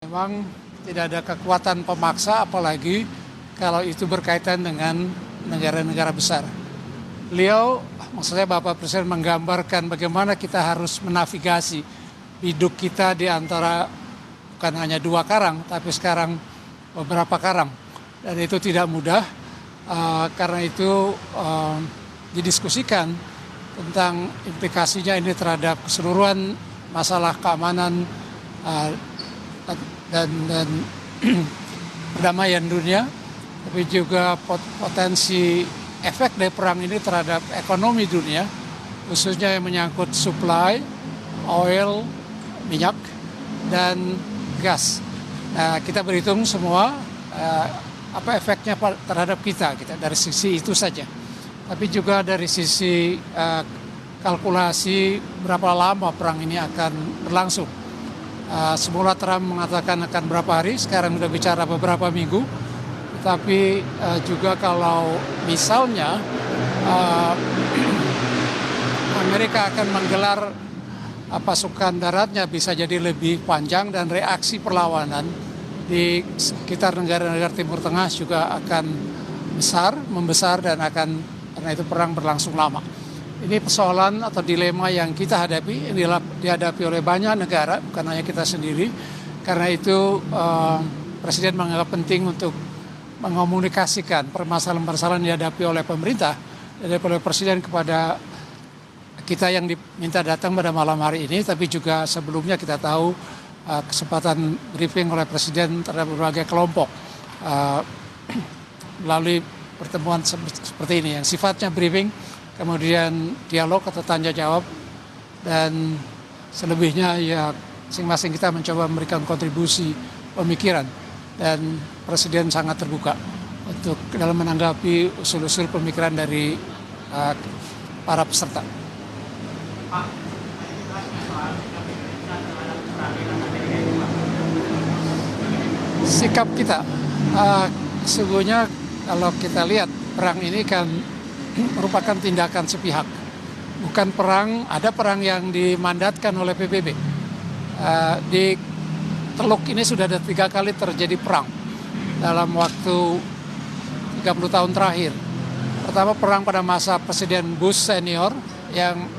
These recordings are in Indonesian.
Memang tidak ada kekuatan pemaksa, apalagi kalau itu berkaitan dengan negara-negara besar. Beliau, maksudnya Bapak Presiden menggambarkan bagaimana kita harus menavigasi hidup kita di antara bukan hanya dua karang, tapi sekarang beberapa karang. Dan itu tidak mudah, karena itu didiskusikan tentang implikasinya ini terhadap keseluruhan masalah keamanan dan perdamaian dunia, tapi juga potensi efek dari perang ini terhadap ekonomi dunia, khususnya yang menyangkut supply, oil, minyak, dan gas. Nah, kita berhitung semua apa efeknya terhadap kita dari sisi itu saja. Tapi juga dari sisi kalkulasi berapa lama perang ini akan berlangsung. Semula Trump mengatakan akan berapa hari, sekarang sudah bicara beberapa minggu. Tapi juga kalau misalnya Amerika akan menggelar pasukan daratnya bisa jadi lebih panjang, dan reaksi perlawanan di sekitar negara-negara Timur Tengah juga akan membesar dan akan, karena itu perang berlangsung lama. Ini persoalan atau dilema yang kita hadapi, dihadapi oleh banyak negara, bukan hanya kita sendiri. Karena itu Presiden menganggap penting untuk mengomunikasikan permasalahan-permasalahan yang dihadapi oleh pemerintah, oleh Presiden kepada kita yang diminta datang pada malam hari ini. Tapi juga sebelumnya kita tahu kesempatan briefing oleh Presiden terhadap berbagai kelompok melalui pertemuan seperti ini yang sifatnya briefing, kemudian dialog atau tanya jawab, dan selebihnya ya masing-masing kita mencoba memberikan kontribusi pemikiran, dan Presiden sangat terbuka untuk dalam menanggapi usul-usul pemikiran dari para peserta. Sikap kita sesungguhnya kalau kita lihat perang ini kan merupakan tindakan sepihak, bukan perang. Ada perang yang dimandatkan oleh PBB. Di Teluk ini sudah ada 3 kali terjadi perang dalam waktu 30 tahun terakhir. Pertama, perang pada masa Presiden Bush senior yang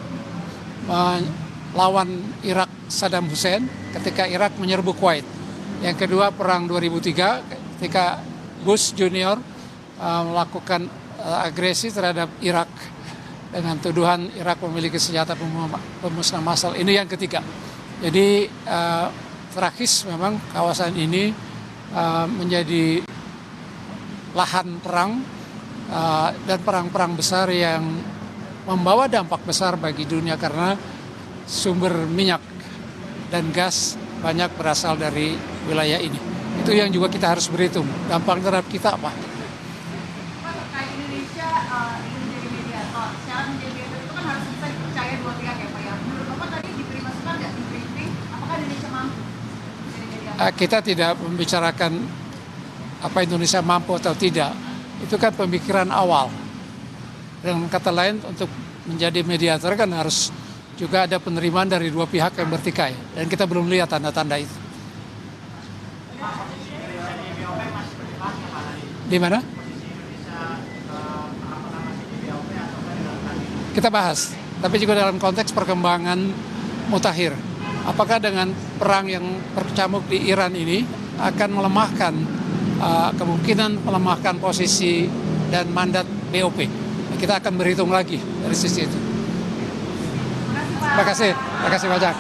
melawan Irak Saddam Hussein ketika Irak menyerbu Kuwait. Yang kedua, perang 2003 ketika Bush junior melakukan agresi terhadap Irak dengan tuduhan Irak memiliki senjata pemusnah massal. Ini yang ketiga. Jadi tragis memang kawasan ini menjadi lahan perang dan perang-perang besar yang membawa dampak besar bagi dunia, karena sumber minyak dan gas banyak berasal dari wilayah ini. Itu yang juga kita harus berhitung. Dampak terhadap kita apa? Kita tidak membicarakan apa Indonesia mampu atau tidak. Itu kan pemikiran awal. Dengan kata lain, untuk menjadi mediator kan harus juga ada penerimaan dari dua pihak yang bertikai. Dan kita belum lihat tanda-tanda itu. Di mana? Kita bahas. Tapi juga dalam konteks perkembangan mutakhir. Apakah dengan perang yang berkecamuk di Iran ini akan melemahkan kemungkinan melemahkan posisi dan mandat BOP? Kita akan berhitung lagi dari sisi itu. Terima kasih banyak.